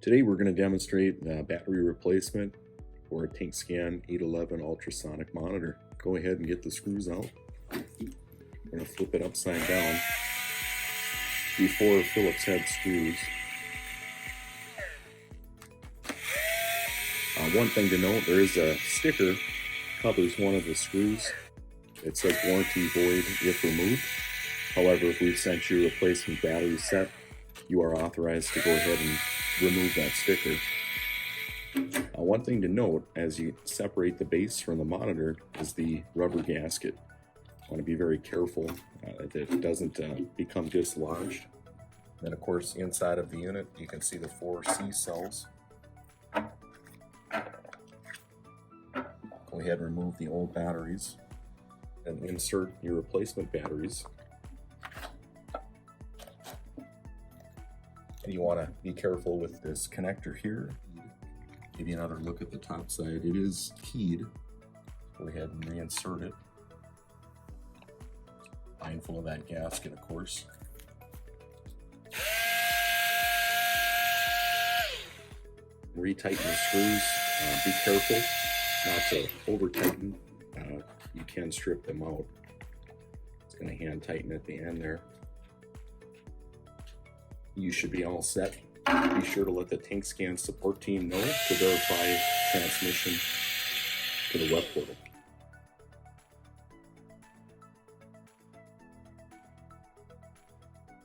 Today we're going to demonstrate battery replacement for a TS811 ultrasonic monitor. Go ahead and get the screws out. We're going to flip it upside down. Before Phillips head screws. One thing to note, there is a sticker covers one of the screws. It says warranty void if removed. However, if we've sent you a replacement battery set, you are authorized to go ahead and remove that sticker. One thing to note as you separate the base from the monitor is the rubber gasket. You want to be very careful that it doesn't become dislodged. Then of course inside of the unit you can see the 4 C cells. Go ahead and remove the old batteries and insert your replacement batteries. And you want to be careful with this connector here. Give you another look at the top side. It is keyed. Go ahead and reinsert it. Mindful of that gasket, of course. Retighten the screws. Be careful not to over tighten. You can strip them out. It's going to hand tighten at the end there. You should be all set. Be sure to let the TankScan support team know to verify transmission to the web portal.